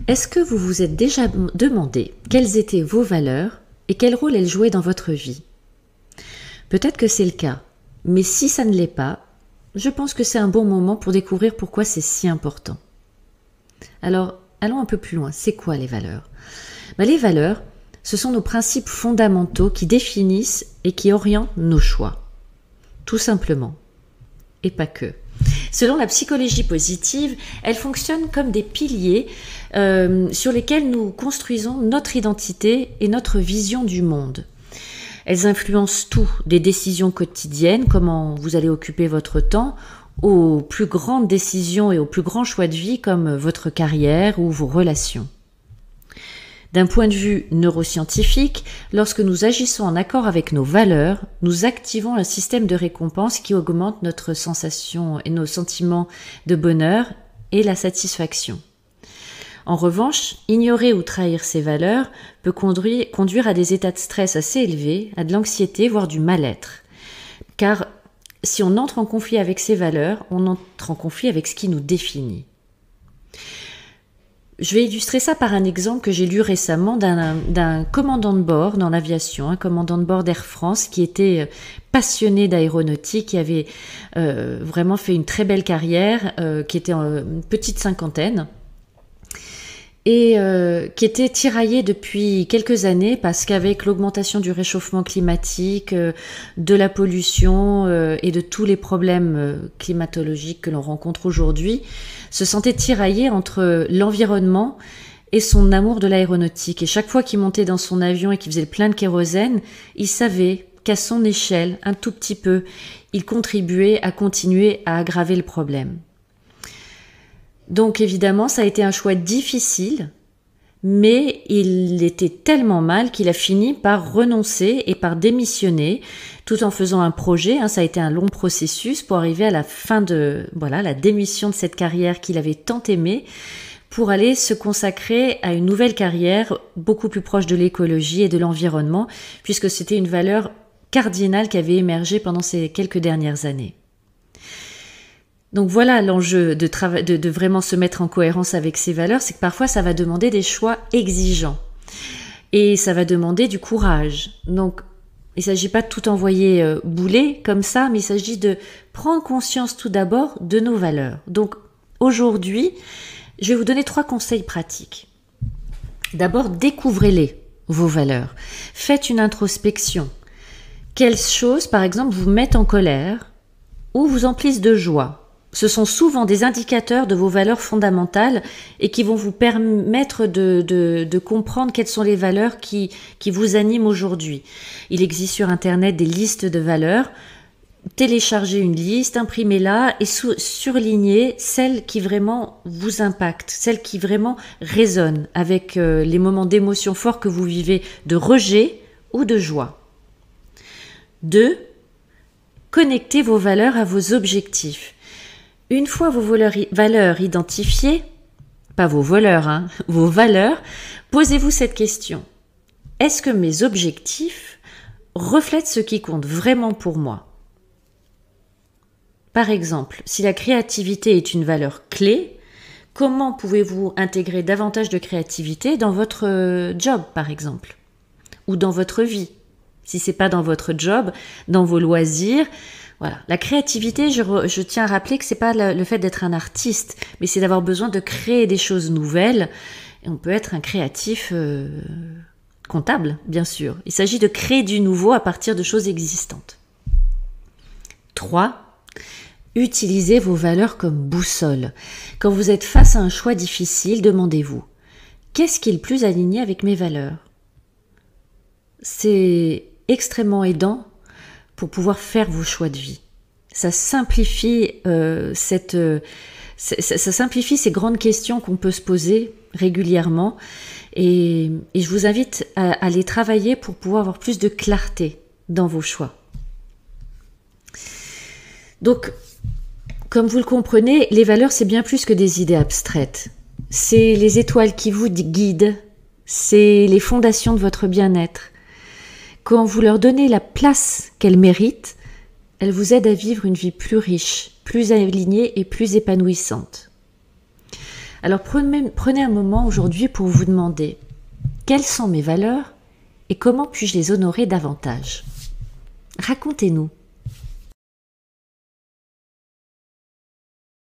Est-ce que vous vous êtes déjà demandé quelles étaient vos valeurs et quel rôle elles jouaient dans votre vie? Peut-être que c'est le cas, mais si ça ne l'est pas, je pense que c'est un bon moment pour découvrir pourquoi c'est si important. Alors, allons un peu plus loin. C'est quoi les valeurs? Les valeurs, ce sont nos principes fondamentaux qui définissent et qui orientent nos choix. Tout simplement. Et pas que. Selon la psychologie positive, elles fonctionnent comme des piliers sur lesquels nous construisons notre identité et notre vision du monde. Elles influencent tout, des décisions quotidiennes, comment vous allez occuper votre temps, aux plus grandes décisions et aux plus grands choix de vie comme votre carrière ou vos relations. D'un point de vue neuroscientifique, lorsque nous agissons en accord avec nos valeurs, nous activons un système de récompense qui augmente notre sensation et nos sentiments de bonheur et la satisfaction. En revanche, ignorer ou trahir ces valeurs peut conduire à des états de stress assez élevés, à de l'anxiété, voire du mal-être. Car si on entre en conflit avec ces valeurs, on entre en conflit avec ce qui nous définit. Je vais illustrer ça par un exemple que j'ai lu récemment d'un commandant de bord dans l'aviation, un commandant de bord d'Air France qui était passionné d'aéronautique, qui avait vraiment fait une très belle carrière, qui était en une petite cinquantaine et qui était tiraillé depuis quelques années parce qu'avec l'augmentation du réchauffement climatique, de la pollution et de tous les problèmes climatologiques que l'on rencontre aujourd'hui, se sentait tiraillé entre l'environnement et son amour de l'aéronautique. Et chaque fois qu'il montait dans son avion et qu'il faisait le plein de kérosène, il savait qu'à son échelle, un tout petit peu, il contribuait à continuer à aggraver le problème. Donc évidemment, ça a été un choix difficile, mais il était tellement mal qu'il a fini par renoncer et par démissionner, tout en faisant un projet. Ça a été un long processus pour arriver à la fin de la démission de cette carrière qu'il avait tant aimée, pour aller se consacrer à une nouvelle carrière beaucoup plus proche de l'écologie et de l'environnement, puisque c'était une valeur cardinale qui avait émergé pendant ces quelques dernières années. Donc voilà l'enjeu de vraiment se mettre en cohérence avec ses valeurs, c'est que parfois ça va demander des choix exigeants et ça va demander du courage. Donc il ne s'agit pas de tout envoyer bouler comme ça, mais il s'agit de prendre conscience tout d'abord de nos valeurs. Donc aujourd'hui, je vais vous donner 3 conseils pratiques. D'abord, découvrez-les, vos valeurs. Faites une introspection. Quelles choses, par exemple, vous mettent en colère ou vous emplissent de joie? Ce sont souvent des indicateurs de vos valeurs fondamentales et qui vont vous permettre de comprendre quelles sont les valeurs qui vous animent aujourd'hui. Il existe sur Internet des listes de valeurs. Téléchargez une liste, imprimez-la et surlignez celles qui vraiment vous impactent, celles qui vraiment résonnent avec les moments d'émotion forts que vous vivez, de rejet ou de joie. 2. Connectez vos valeurs à vos objectifs. Une fois vos valeurs identifiées, pas vos voleurs, vos valeurs, posez-vous cette question. Est-ce que mes objectifs reflètent ce qui compte vraiment pour moi? Par exemple, si la créativité est une valeur clé, comment pouvez-vous intégrer davantage de créativité dans votre job, par exemple, ou dans votre vie? Si c'est pas dans votre job, dans vos loisirs. Voilà. La créativité, je tiens à rappeler que c'est pas le fait d'être un artiste, mais c'est d'avoir besoin de créer des choses nouvelles. Et on peut être un créatif comptable, bien sûr. Il s'agit de créer du nouveau à partir de choses existantes. 3. Utilisez vos valeurs comme boussole. Quand vous êtes face à un choix difficile, demandez-vous, qu'est-ce qui est le plus aligné avec mes valeurs? C'est extrêmement aidant pour pouvoir faire vos choix de vie. Ça simplifie ça simplifie ces grandes questions qu'on peut se poser régulièrement et je vous invite à les travailler pour pouvoir avoir plus de clarté dans vos choix. Donc, comme vous le comprenez, les valeurs, c'est bien plus que des idées abstraites. C'est les étoiles qui vous guident, c'est les fondations de votre bien-être. Quand vous leur donnez la place qu'elles méritent, elles vous aident à vivre une vie plus riche, plus alignée et plus épanouissante. Alors prenez un moment aujourd'hui pour vous demander quelles sont mes valeurs et comment puis-je les honorer davantage. Racontez-nous.